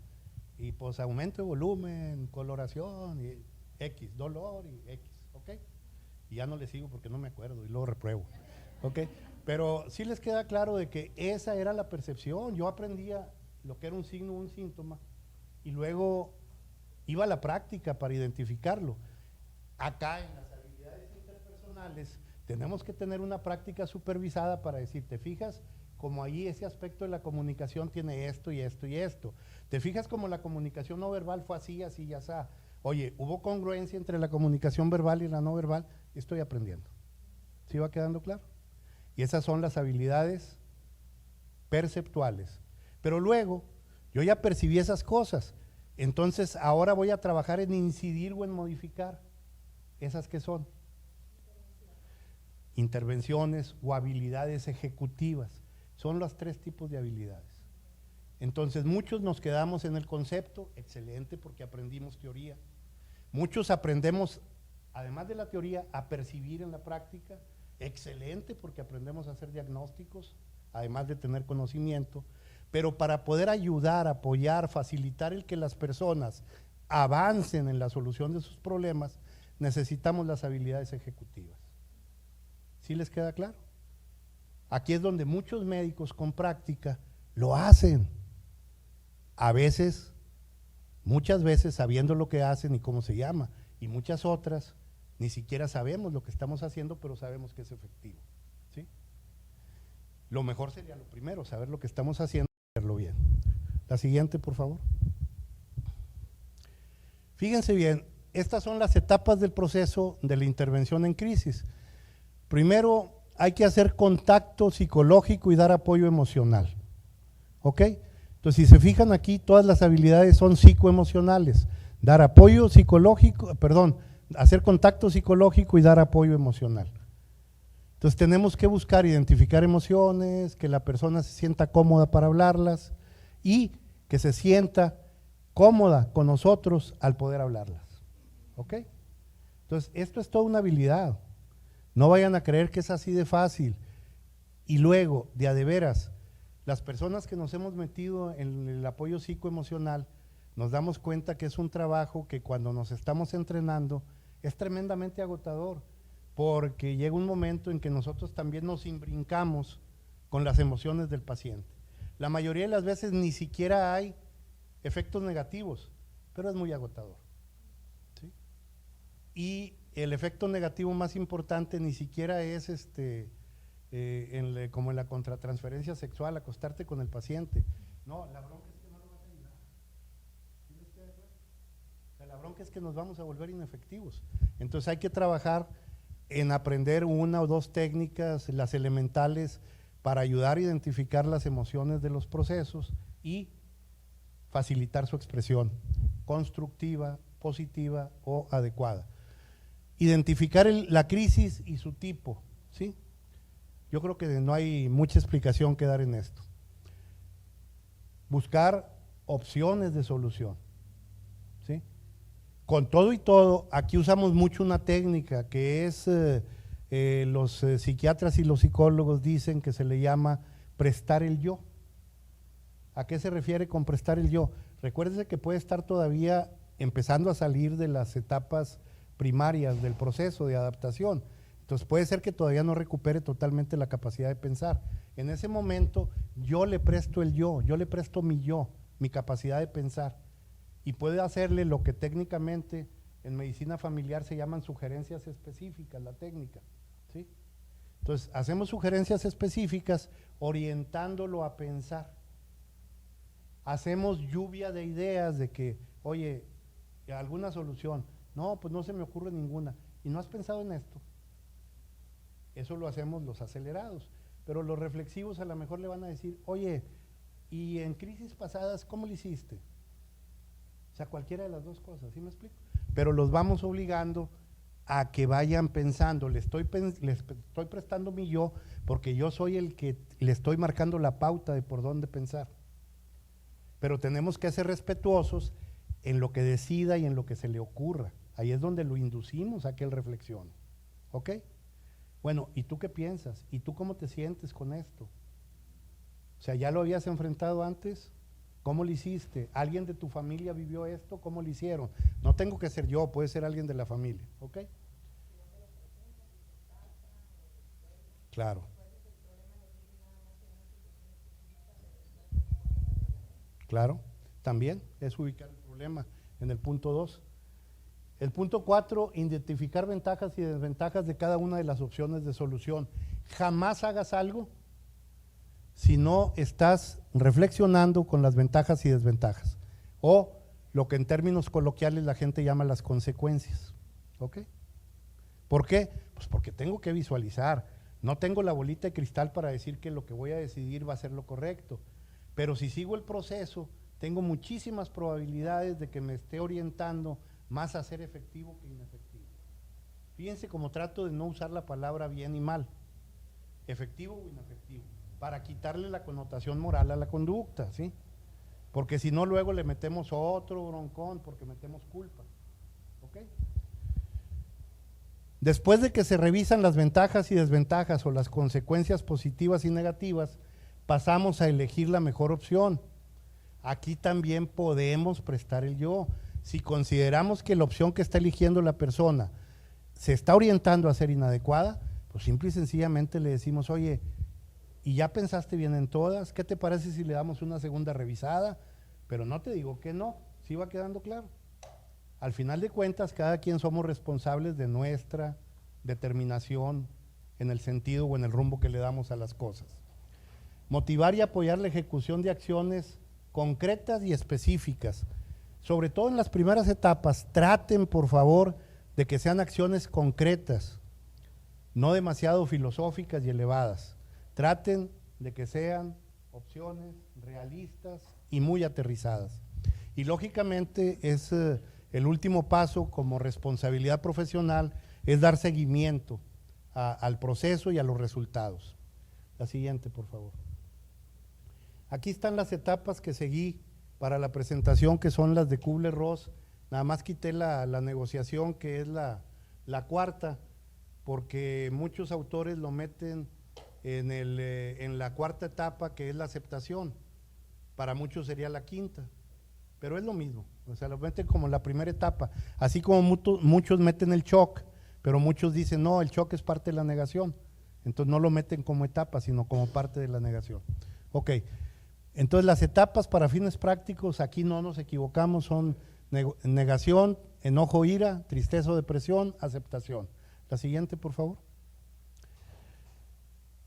Y pues aumento de volumen, coloración, y X, dolor y X, ¿ok? Y ya no le sigo porque no me acuerdo y luego repruebo, ¿ok? Pero sí les queda claro de que esa era la percepción. Yo aprendía lo que era un signo, un síntoma, y luego iba a la práctica para identificarlo. Acá en las habilidades interpersonales tenemos que tener una práctica supervisada para decir, ¿te fijas? Como ahí ese aspecto de la comunicación tiene esto y esto y esto. ¿Te fijas como la comunicación no verbal fue así, así y así? Oye, ¿hubo congruencia entre la comunicación verbal y la no verbal? Estoy aprendiendo. ¿Sí va quedando claro? Y esas son las habilidades perceptuales. Pero luego, yo ya percibí esas cosas, entonces ahora voy a trabajar en incidir o en modificar. ¿Esas qué son? Intervenciones o habilidades ejecutivas. Son los 3 tipos de habilidades. Entonces muchos nos quedamos en el concepto, excelente porque aprendimos teoría. Muchos aprendemos, además de la teoría, a percibir en la práctica, excelente porque aprendemos a hacer diagnósticos, además de tener conocimiento. Pero para poder ayudar, apoyar, facilitar el que las personas avancen en la solución de sus problemas, necesitamos las habilidades ejecutivas. ¿Sí les queda claro? Aquí es donde muchos médicos con práctica lo hacen. A veces, muchas veces sabiendo lo que hacen y cómo se llama, y muchas otras ni siquiera sabemos lo que estamos haciendo, pero sabemos que es efectivo. ¿Sí? Lo mejor sería lo primero, saber lo que estamos haciendo y hacerlo bien. La siguiente, por favor. Fíjense bien, estas son las etapas del proceso de la intervención en crisis. Primero, hay que hacer contacto psicológico y dar apoyo emocional. ¿Ok? Entonces, si se fijan aquí, todas las habilidades son psicoemocionales. Dar apoyo psicológico, hacer contacto psicológico y dar apoyo emocional. Entonces, tenemos que buscar identificar emociones, que la persona se sienta cómoda para hablarlas y que se sienta cómoda con nosotros al poder hablarlas. ¿Ok? Entonces, esto es toda una habilidad. No vayan a creer que es así de fácil. Y luego, de a de veras, las personas que nos hemos metido en el apoyo psicoemocional, nos damos cuenta que es un trabajo que cuando nos estamos entrenando es tremendamente agotador, porque llega un momento en que nosotros también nos imbrincamos con las emociones del paciente. La mayoría de las veces ni siquiera hay efectos negativos, pero es muy agotador. ¿Sí? Y el efecto negativo más importante ni siquiera es como en la contratransferencia sexual, acostarte con el paciente. No, la bronca es que no lo vas a ayudar. ¿Sí les queda claro? O sea, la bronca es que nos vamos a volver inefectivos. Entonces hay que trabajar en aprender 1 o 2 técnicas, las elementales, para ayudar a identificar las emociones de los procesos y facilitar su expresión constructiva, positiva o adecuada. Identificar la crisis y su tipo, ¿sí? Yo creo que no hay mucha explicación que dar en esto. Buscar opciones de solución, ¿sí? Con todo y todo, aquí usamos mucho una técnica que es, los psiquiatras y los psicólogos dicen que se le llama prestar el yo. ¿A qué se refiere con prestar el yo? Recuérdese que puede estar todavía empezando a salir de las etapas primarias del proceso de adaptación. Entonces puede ser que todavía no recupere totalmente la capacidad de pensar. En ese momento yo le presto el yo le presto mi yo, mi capacidad de pensar. Y puede hacerle lo que técnicamente en medicina familiar se llaman sugerencias específicas, la técnica. ¿Sí? Entonces hacemos sugerencias específicas orientándolo a pensar. Hacemos lluvia de ideas de que, oye, alguna solución. No, pues no se me ocurre ninguna. ¿Y no has pensado en esto? Eso lo hacemos los acelerados. pero los reflexivos a lo mejor le van a decir, oye, y en crisis pasadas, ¿cómo lo hiciste? O sea, cualquiera de las dos cosas, ¿sí me explico? Pero los vamos obligando a que vayan pensando, les estoy prestando mi yo, porque yo soy el que le estoy marcando la pauta de por dónde pensar. Pero tenemos que ser respetuosos en lo que decida y en lo que se le ocurra. Ahí es donde lo inducimos a que él reflexione. ¿Ok? Bueno, ¿y tú qué piensas? ¿Y tú cómo te sientes con esto? O sea, ¿ya lo habías enfrentado antes? ¿Cómo lo hiciste? ¿Alguien de tu familia vivió esto? ¿Cómo lo hicieron? No tengo que ser yo, puede ser alguien de la familia. ¿Ok? Claro. Claro, también es ubicar el problema en el punto 2. El punto 4, identificar ventajas y desventajas de cada una de las opciones de solución. Jamás hagas algo si no estás reflexionando con las ventajas y desventajas, o lo que en términos coloquiales la gente llama las consecuencias. ¿Ok? ¿Por qué? Pues porque tengo que visualizar. No tengo la bolita de cristal para decir que lo que voy a decidir va a ser lo correcto, pero si sigo el proceso, tengo muchísimas probabilidades de que me esté orientando más a ser efectivo que inefectivo. Fíjense cómo trato de no usar la palabra bien y mal, efectivo o inefectivo, para quitarle la connotación moral a la conducta, ¿sí? Porque si no, luego le metemos otro broncón porque metemos culpa. ¿Ok? Después de que se revisan las ventajas y desventajas o las consecuencias positivas y negativas, pasamos a elegir la mejor opción. Aquí también podemos prestar el yo. Si consideramos que la opción que está eligiendo la persona se está orientando a ser inadecuada, pues simple y sencillamente le decimos, oye, ¿y ya pensaste bien en todas? ¿Qué te parece si le damos una segunda revisada? Pero no te digo que no, ¿sí va quedando claro? Al final de cuentas, cada quien somos responsables de nuestra determinación en el sentido o en el rumbo que le damos a las cosas. Motivar y apoyar la ejecución de acciones concretas y específicas. Sobre todo en las primeras etapas, traten por favor de que sean acciones concretas, no demasiado filosóficas y elevadas. Traten de que sean opciones realistas y muy aterrizadas. Y lógicamente es el último paso como responsabilidad profesional, es dar seguimiento al proceso y a los resultados. La siguiente, por favor. Aquí están las etapas que seguí para la presentación, que son las de Kubler-Ross. Nada más quité la negociación, que es la cuarta, porque muchos autores lo meten en la cuarta etapa, que es la aceptación. Para muchos sería la quinta, pero es lo mismo, o sea, lo meten como la primera etapa, así como muchos meten el shock, pero muchos dicen, no, el shock es parte de la negación, entonces no lo meten como etapa, sino como parte de la negación. Ok, entonces las etapas para fines prácticos, aquí no nos equivocamos, son negación, enojo, ira, tristeza o depresión, aceptación. La siguiente, por favor.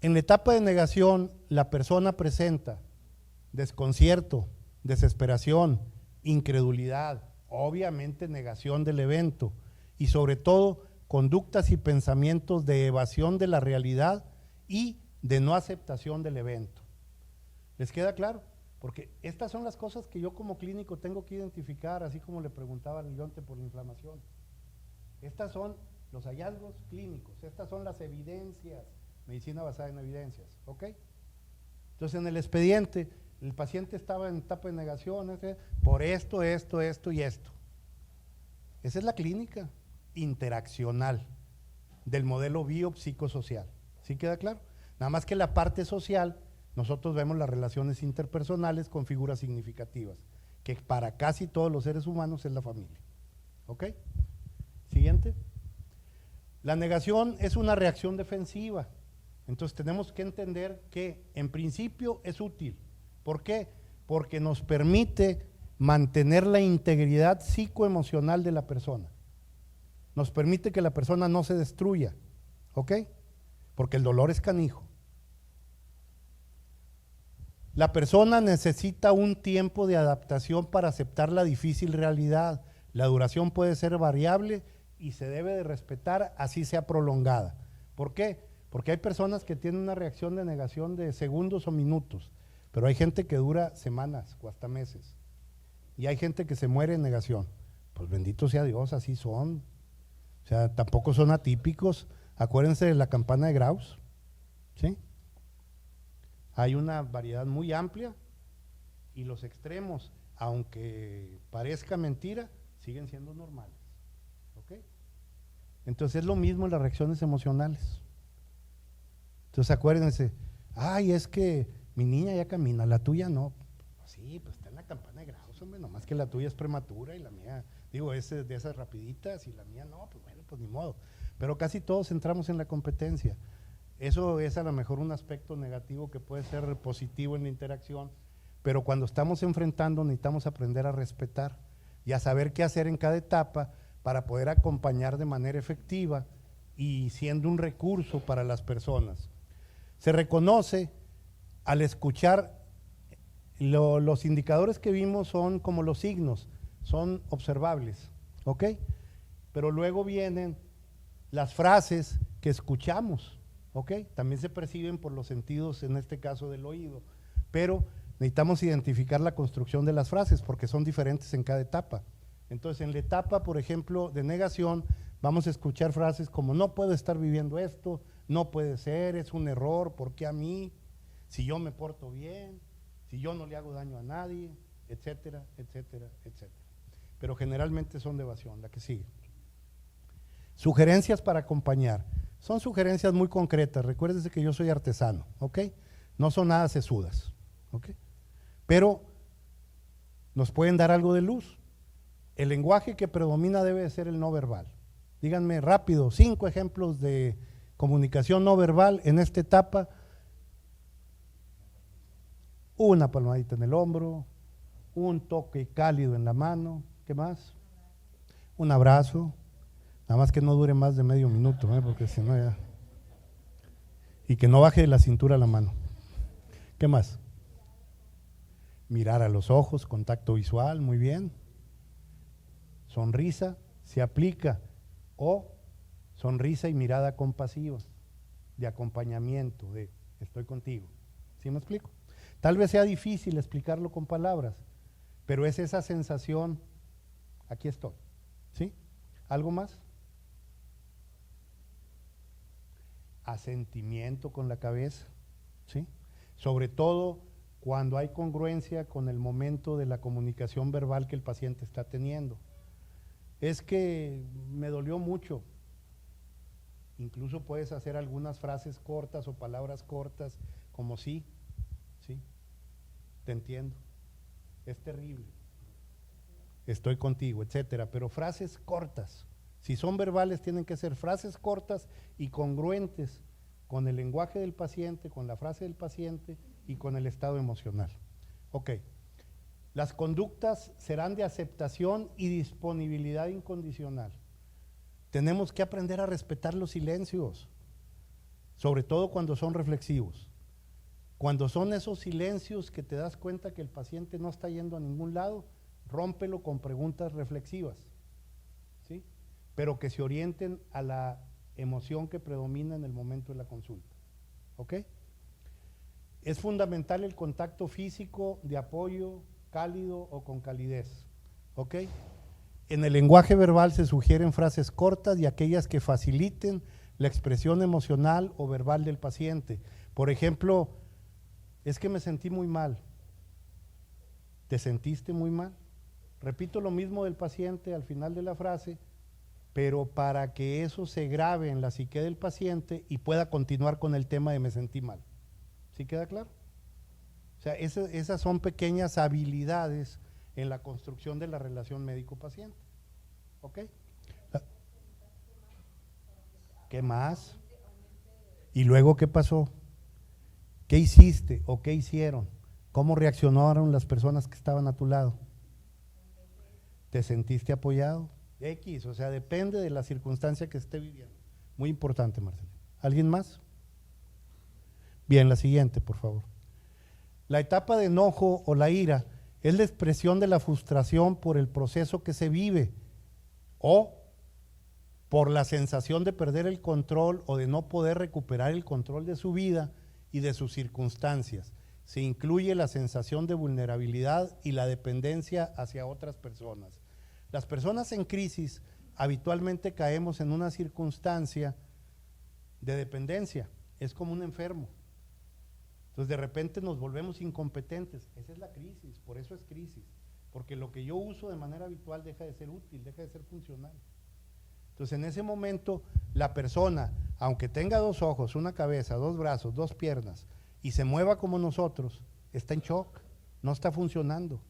En la etapa de negación, la persona presenta desconcierto, desesperación, incredulidad, obviamente negación del evento y sobre todo conductas y pensamientos de evasión de la realidad y de no aceptación del evento. ¿Les queda claro? Porque estas son las cosas que yo como clínico tengo que identificar, así como le preguntaba al Leonte por la inflamación. Estas son los hallazgos clínicos, estas son las evidencias, medicina basada en evidencias, ¿ok? Entonces en el expediente, el paciente estaba en etapa de negación, por esto y esto. Esa es la clínica interaccional del modelo biopsicosocial. ¿Sí queda claro? Nada más que la parte social, nosotros vemos las relaciones interpersonales con figuras significativas, que para casi todos los seres humanos es la familia. ¿Ok? Siguiente. La negación es una reacción defensiva. Entonces tenemos que entender que en principio es útil. ¿Por qué? Porque nos permite mantener la integridad psicoemocional de la persona. Nos permite que la persona no se destruya. ¿Ok? Porque el dolor es canijo. La persona necesita un tiempo de adaptación para aceptar la difícil realidad. La duración puede ser variable y se debe de respetar, así sea prolongada. ¿Por qué? Porque hay personas que tienen una reacción de negación de segundos o minutos, pero hay gente que dura semanas o hasta meses. Y hay gente que se muere en negación. Pues bendito sea Dios, así son. O sea, tampoco son atípicos. Acuérdense de la campana de Gauss, ¿sí? Hay una variedad muy amplia y los extremos, aunque parezca mentira, siguen siendo normales. ¿Ok? Entonces es lo mismo en las reacciones emocionales. Entonces acuérdense, ay, es que mi niña ya camina, la tuya no. Sí, pues está en la campana de Gauss, hombre, nomás que la tuya es prematura y la mía, digo, es de esas rapiditas y la mía no, pues bueno, pues ni modo. Pero casi todos entramos en la competencia. Eso es a lo mejor un aspecto negativo que puede ser positivo en la interacción, pero cuando estamos enfrentando necesitamos aprender a respetar y a saber qué hacer en cada etapa para poder acompañar de manera efectiva y siendo un recurso para las personas. Se reconoce al escuchar, los indicadores que vimos son como los signos, son observables, ¿ok? Pero luego vienen las frases que escuchamos, ¿ok? También se perciben por los sentidos, en este caso del oído, pero necesitamos identificar la construcción de las frases porque son diferentes en cada etapa. Entonces, en la etapa, por ejemplo, de negación, vamos a escuchar frases como no puedo estar viviendo esto, no puede ser, es un error, ¿por qué a mí? Si yo me porto bien, si yo no le hago daño a nadie, etcétera, etcétera, etcétera. Pero generalmente son de evasión. La que sigue. Sugerencias para acompañar. Son sugerencias muy concretas. Recuérdense que yo soy artesano, ¿ok? No son nada sesudas, ¿ok? Pero nos pueden dar algo de luz. El lenguaje que predomina debe ser el no verbal. Díganme rápido, 5 ejemplos de comunicación no verbal en esta etapa. Una palmadita en el hombro, un toque cálido en la mano, ¿qué más? Un abrazo, nada más que no dure más de medio minuto, porque si no ya… Y que no baje de la cintura la mano. ¿Qué más? Mirar a los ojos, contacto visual, muy bien. Sonrisa, se aplica, o sonrisa y mirada compasiva, de acompañamiento, de estoy contigo. ¿Sí me explico? Tal vez sea difícil explicarlo con palabras, pero es esa sensación, aquí estoy, ¿sí? ¿Algo más? Asentimiento con la cabeza, ¿sí? Sobre todo cuando hay congruencia con el momento de la comunicación verbal que el paciente está teniendo. Es que me dolió mucho. Incluso puedes hacer algunas frases cortas o palabras cortas, como sí, sí, te entiendo, es terrible, estoy contigo, etcétera. Pero frases cortas, si son verbales tienen que ser frases cortas y congruentes con el lenguaje del paciente, con la frase del paciente y con el estado emocional. Ok, las conductas serán de aceptación y disponibilidad incondicional. Tenemos que aprender a respetar los silencios, sobre todo cuando son reflexivos. Cuando son esos silencios que te das cuenta que el paciente no está yendo a ningún lado, rómpelo con preguntas reflexivas, ¿sí? Pero que se orienten a la emoción que predomina en el momento de la consulta, ¿ok? Es fundamental el contacto físico de apoyo, cálido o con calidez, ¿ok? En el lenguaje verbal se sugieren frases cortas y aquellas que faciliten la expresión emocional o verbal del paciente. Por ejemplo, es que me sentí muy mal. ¿Te sentiste muy mal? Repito lo mismo del paciente al final de la frase, pero para que eso se grabe en la psique del paciente y pueda continuar con el tema de me sentí mal. ¿Sí queda claro? O sea, esas son pequeñas habilidades en la construcción de la relación médico-paciente. ¿Ok? ¿Qué más? ¿Y luego qué pasó? ¿Qué hiciste o qué hicieron? ¿Cómo reaccionaron las personas que estaban a tu lado? ¿Te sentiste apoyado? X, o sea, depende de la circunstancia que esté viviendo. Muy importante, Marcelo. ¿Alguien más? Bien, la siguiente, por favor. La etapa de enojo o la ira es la expresión de la frustración por el proceso que se vive o por la sensación de perder el control o de no poder recuperar el control de su vida y de sus circunstancias. Se incluye la sensación de vulnerabilidad y la dependencia hacia otras personas. Las personas en crisis habitualmente caemos en una circunstancia de dependencia, es como un enfermo. Entonces de repente nos volvemos incompetentes, esa es la crisis, por eso es crisis, porque lo que yo uso de manera habitual deja de ser útil, deja de ser funcional. Entonces en ese momento la persona, aunque tenga 2 ojos, una cabeza, 2 brazos, 2 piernas, y se mueva como nosotros, está en shock, no está funcionando.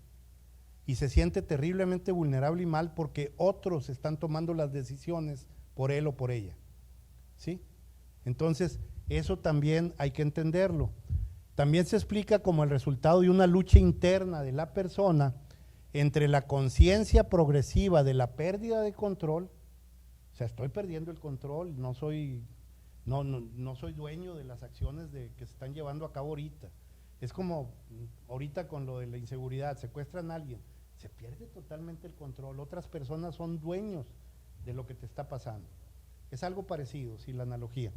Y se siente terriblemente vulnerable y mal porque otros están tomando las decisiones por él o por ella. ¿Sí? Entonces, eso también hay que entenderlo. También se explica como el resultado de una lucha interna de la persona entre la conciencia progresiva de la pérdida de control, o sea, estoy perdiendo el control, no soy dueño de las acciones que se están llevando a cabo ahorita. Es como ahorita con lo de la inseguridad, secuestran a alguien, se pierde totalmente el control, otras personas son dueños de lo que te está pasando. Es algo parecido, sí, la analogía.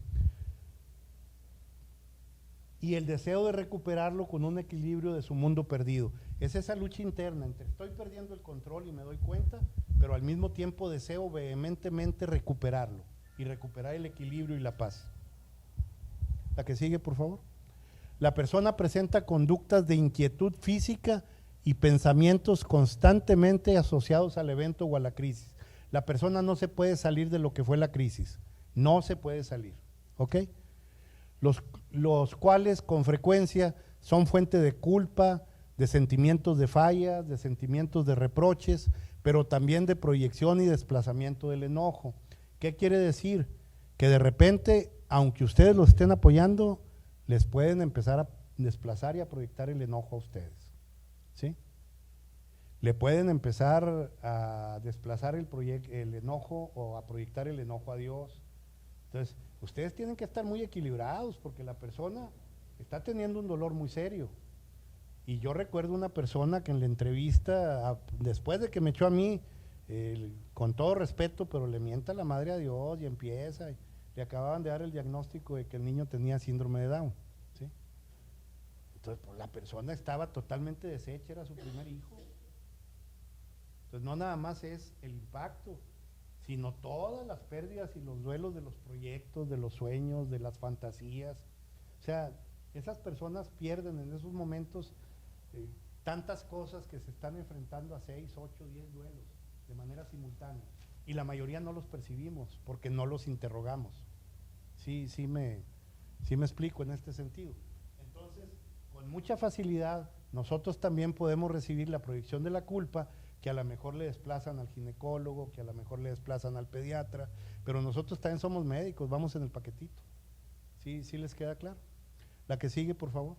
Y el deseo de recuperarlo con un equilibrio de su mundo perdido. Es esa lucha interna entre estoy perdiendo el control y me doy cuenta, pero al mismo tiempo deseo vehementemente recuperarlo y recuperar el equilibrio y la paz. La que sigue, por favor. La persona presenta conductas de inquietud física y pensamientos constantemente asociados al evento o a la crisis. La persona no se puede salir de lo que fue la crisis, no se puede salir, ¿ok? Los cuales con frecuencia son fuente de culpa, de sentimientos de fallas, de sentimientos de reproches, pero también de proyección y desplazamiento del enojo. ¿Qué quiere decir? Que de repente, aunque ustedes los estén apoyando, les pueden empezar a desplazar y a proyectar el enojo a ustedes, ¿sí? Le pueden empezar a desplazar el enojo o a proyectar el enojo a Dios. Entonces, ustedes tienen que estar muy equilibrados porque la persona está teniendo un dolor muy serio. Y yo recuerdo una persona que en la entrevista, después de que me echó a mí, con todo respeto, pero le mienta la madre a Dios y empieza, y le acababan de dar el diagnóstico de que el niño tenía síndrome de Down, ¿sí? Entonces, pues, la persona estaba totalmente deshecha, era su primer hijo. Entonces, no nada más es el impacto, sino todas las pérdidas y los duelos de los proyectos, de los sueños, de las fantasías. O sea, esas personas pierden en esos momentos tantas cosas que se están enfrentando a 6, 8, 10 duelos de manera simultánea. Y la mayoría no los percibimos porque no los interrogamos. Sí me explico en este sentido. Entonces, con mucha facilidad, nosotros también podemos recibir la proyección de la culpa, que a lo mejor le desplazan al ginecólogo, que a lo mejor le desplazan al pediatra, pero nosotros también somos médicos, vamos en el paquetito. ¿Sí les queda claro? La que sigue, por favor.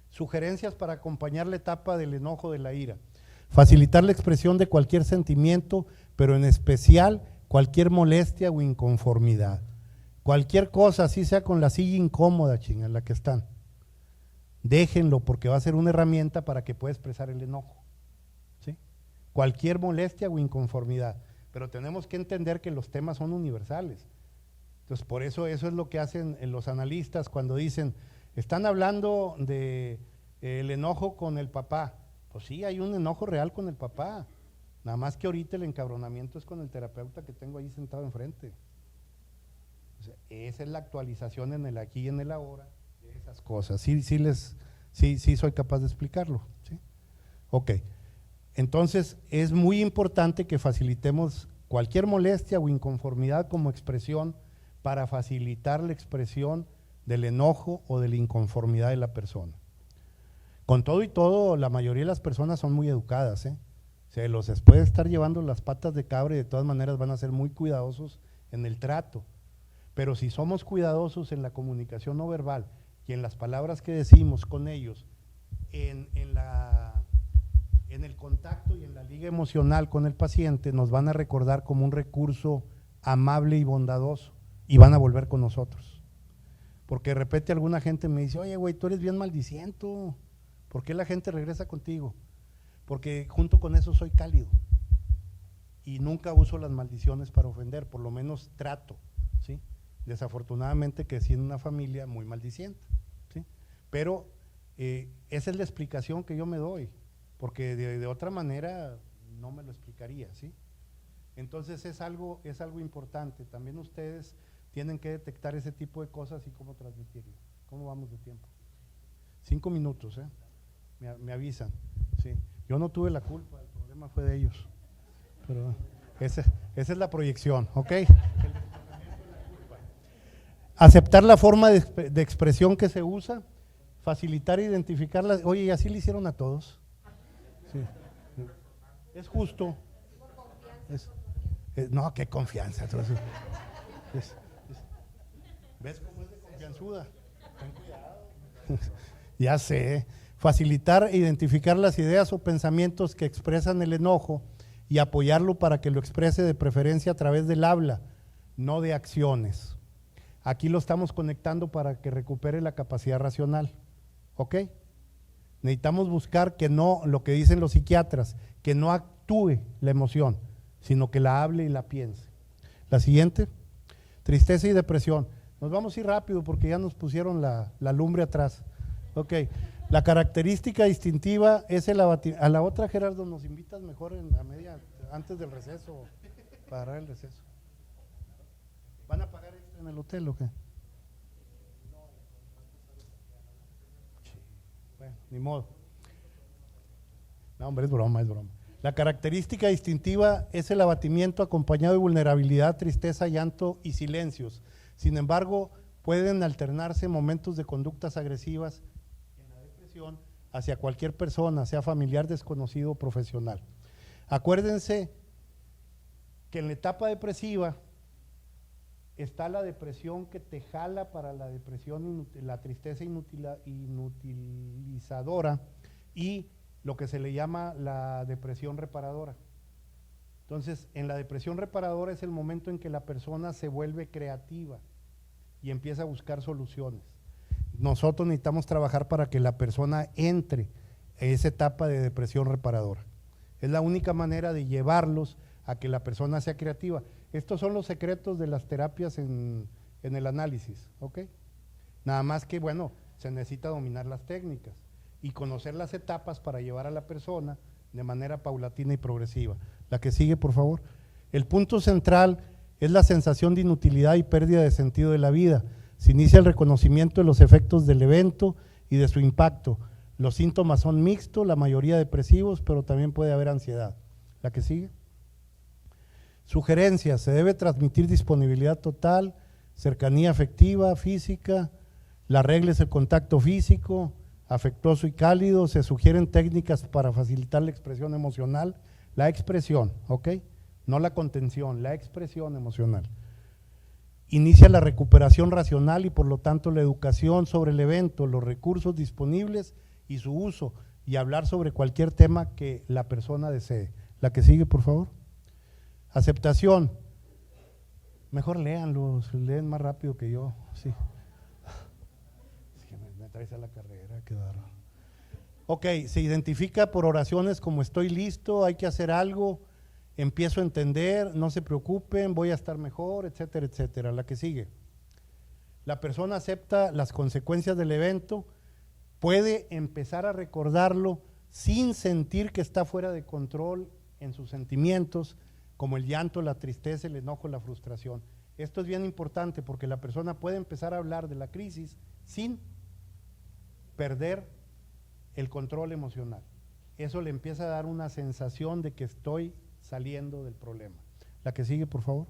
Sugerencias para acompañar la etapa del enojo, de la ira. Facilitar la expresión de cualquier sentimiento, pero en especial cualquier molestia o inconformidad. Cualquier cosa, así sea con la silla incómoda, en la que están. Déjenlo porque va a ser una herramienta para que pueda expresar el enojo. ¿Sí? Cualquier molestia o inconformidad. Pero tenemos que entender que los temas son universales. Entonces, por eso es lo que hacen los analistas cuando dicen, están hablando de el enojo con el papá. Pues sí, hay un enojo real con el papá. Nada más que ahorita el encabronamiento es con el terapeuta que tengo ahí sentado enfrente. O sea, esa es la actualización en el aquí y en el ahora de esas cosas. Sí soy capaz de explicarlo. ¿Sí? Ok. Entonces, es muy importante que facilitemos cualquier molestia o inconformidad como expresión para facilitar la expresión del enojo o de la inconformidad de la persona. Con todo y todo, la mayoría de las personas son muy educadas, se los puede estar llevando las patas de cabra y de todas maneras van a ser muy cuidadosos en el trato. Pero si somos cuidadosos en la comunicación no verbal y en las palabras que decimos con ellos, en el contacto y en la liga emocional con el paciente, nos van a recordar como un recurso amable y bondadoso y van a volver con nosotros. Porque de repente alguna gente me dice, oye güey, tú eres bien maldiciento, ¿por qué la gente regresa contigo? Porque junto con eso soy cálido. y nunca uso las maldiciones para ofender, por lo menos trato, ¿sí? Desafortunadamente crecí en una familia muy maldiciente, ¿sí? Pero esa es la explicación que yo me doy, porque de otra manera no me lo explicaría, ¿sí? Entonces es algo importante. También ustedes tienen que detectar ese tipo de cosas y cómo transmitirlo. ¿Cómo vamos de tiempo? 5 minutos, me avisan, ¿sí? Yo no tuve la culpa, el problema fue de ellos, pero esa es la proyección, ¿ok? Aceptar la forma de expresión que se usa, facilitar e identificarla. Oye, y así le hicieron a todos. Sí. Es justo. No, qué confianza. ¿Ves cómo es de confianzuda? Ten cuidado. Ya sé. Facilitar e identificar las ideas o pensamientos que expresan el enojo y apoyarlo para que lo exprese de preferencia a través del habla, no de acciones. Aquí lo estamos conectando para que recupere la capacidad racional, ¿ok? Necesitamos buscar que no, lo que dicen los psiquiatras, que no actúe la emoción, sino que la hable y la piense. La siguiente, tristeza y depresión. Nos vamos a ir rápido porque ya nos pusieron la lumbre atrás. Ok, la característica distintiva es el abatimiento. A la otra, Gerardo, nos invitas mejor antes del receso, para agarrar el receso. ¿Van a pagar extra en el hotel o qué? Bueno, ni modo. No, hombre, es broma, es broma. La característica distintiva es el abatimiento acompañado de vulnerabilidad, tristeza, llanto y silencios. Sin embargo, pueden alternarse momentos de conductas agresivas en la depresión hacia cualquier persona, sea familiar, desconocido o profesional. Acuérdense que en la etapa depresiva está la depresión que te jala para la depresión, la tristeza inutilizadora y lo que se le llama la depresión reparadora. Entonces, en la depresión reparadora es el momento en que la persona se vuelve creativa y empieza a buscar soluciones. Nosotros necesitamos trabajar para que la persona entre en esa etapa de depresión reparadora. Es la única manera de llevarlos a que la persona sea creativa. Estos son los secretos de las terapias en el análisis, ¿ok? Nada más que, bueno, se necesita dominar las técnicas y conocer las etapas para llevar a la persona de manera paulatina y progresiva. La que sigue, por favor. El punto central es la sensación de inutilidad y pérdida de sentido de la vida. Se inicia el reconocimiento de los efectos del evento y de su impacto. Los síntomas son mixtos, la mayoría depresivos, pero también puede haber ansiedad. La que sigue. Sugerencias: se debe transmitir disponibilidad total, cercanía afectiva, física, la regla es el contacto físico, afectuoso y cálido, se sugieren técnicas para facilitar la expresión emocional, la expresión, ¿ok? No la contención, la expresión emocional. Inicia la recuperación racional y por lo tanto la educación sobre el evento, los recursos disponibles y su uso, y hablar sobre cualquier tema que la persona desee. La que sigue, por favor. Aceptación. Mejor léanlos, leen más rápido que yo, sí. Es que me traes a la carrera, qué bárbaro. Ok, se identifica por oraciones como estoy listo, hay que hacer algo, empiezo a entender, no se preocupen, voy a estar mejor, etcétera, etcétera. La que sigue. La persona acepta las consecuencias del evento, puede empezar a recordarlo sin sentir que está fuera de control en sus sentimientos, como el llanto, la tristeza, el enojo, la frustración. Esto es bien importante porque la persona puede empezar a hablar de la crisis sin perder el control emocional. Eso le empieza a dar una sensación de que estoy saliendo del problema. La que sigue, por favor.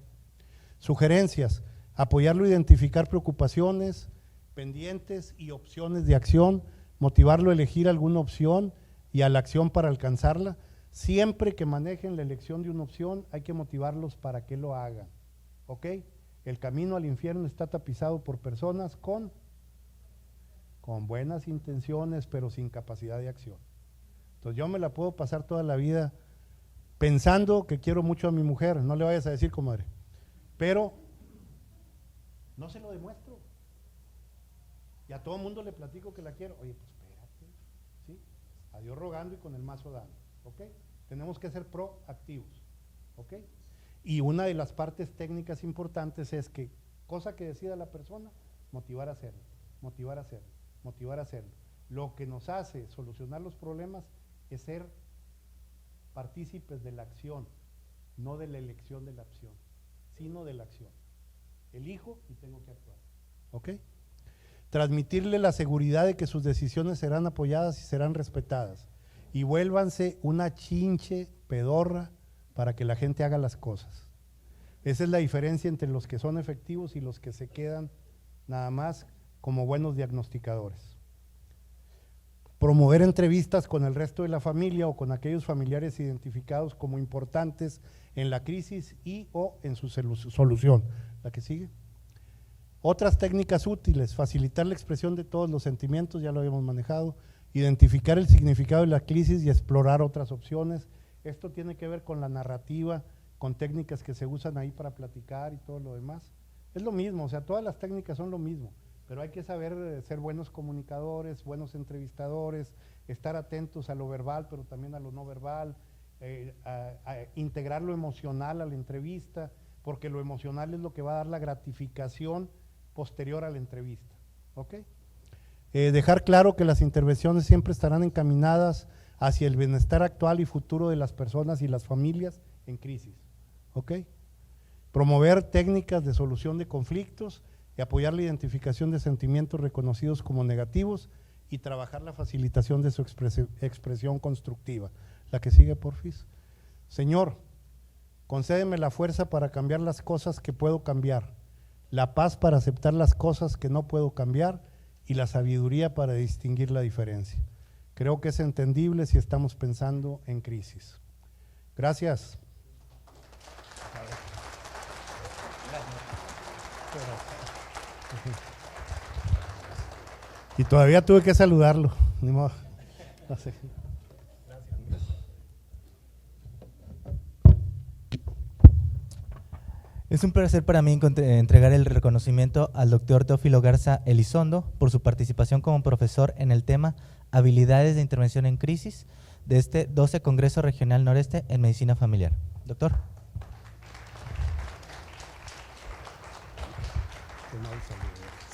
Sugerencias: apoyarlo a identificar preocupaciones, pendientes y opciones de acción, motivarlo a elegir alguna opción y a la acción para alcanzarla. Siempre que manejen la elección de una opción, hay que motivarlos para que lo hagan, ¿ok? El camino al infierno está tapizado por personas con buenas intenciones, pero sin capacidad de acción. Entonces yo me la puedo pasar toda la vida pensando que quiero mucho a mi mujer, no le vayas a decir, comadre, pero no se lo demuestro. Y a todo el mundo le platico que la quiero. Oye, pues espérate, ¿sí? A Dios rogando y con el mazo dando, ¿ok? Tenemos que ser proactivos. ¿ok? Y una de las partes técnicas importantes es que, cosa que decida la persona, motivar a hacerlo, motivar a hacerlo, motivar a hacerlo. Lo que nos hace solucionar los problemas es ser partícipes de la acción, no de la elección de la opción, sino de la acción. Elijo y tengo que actuar, ¿ok? Transmitirle la seguridad de que sus decisiones serán apoyadas y serán respetadas. Y vuélvanse una chinche pedorra para que la gente haga las cosas. Esa es la diferencia entre los que son efectivos y los que se quedan nada más como buenos diagnosticadores. Promover entrevistas con el resto de la familia o con aquellos familiares identificados como importantes en la crisis y o en su solución. La que sigue. Otras técnicas útiles: facilitar la expresión de todos los sentimientos, ya lo habíamos manejado, identificar el significado de la crisis y explorar otras opciones. Esto tiene que ver con la narrativa, con técnicas que se usan ahí para platicar y todo lo demás. Es lo mismo, o sea, todas las técnicas son lo mismo, pero hay que saber ser buenos comunicadores, buenos entrevistadores, estar atentos a lo verbal, pero también a lo no verbal, a integrar lo emocional a la entrevista, porque lo emocional es lo que va a dar la gratificación posterior a la entrevista, ¿ok? Dejar claro que las intervenciones siempre estarán encaminadas hacia el bienestar actual y futuro de las personas y las familias en crisis, ¿ok? Promover técnicas de solución de conflictos y apoyar la identificación de sentimientos reconocidos como negativos y trabajar la facilitación de su expresión constructiva. La que sigue, porfis. Señor, concédeme la fuerza para cambiar las cosas que puedo cambiar, la paz para aceptar las cosas que no puedo cambiar y la sabiduría para distinguir la diferencia. Creo que es entendible si estamos pensando en crisis. Gracias. Y todavía tuve que saludarlo, ni modo. No sé. Es un placer para mí entregar el reconocimiento al doctor Teófilo Garza Elizondo por su participación como profesor en el tema Habilidades de Intervención en Crisis de este 12 Congreso Regional Noreste en Medicina Familiar. Doctor.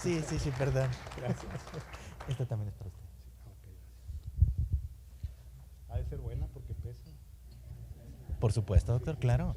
Sí, perdón. Gracias. Esta también es para usted. Ha de ser buena porque pesa. Por supuesto, doctor, claro.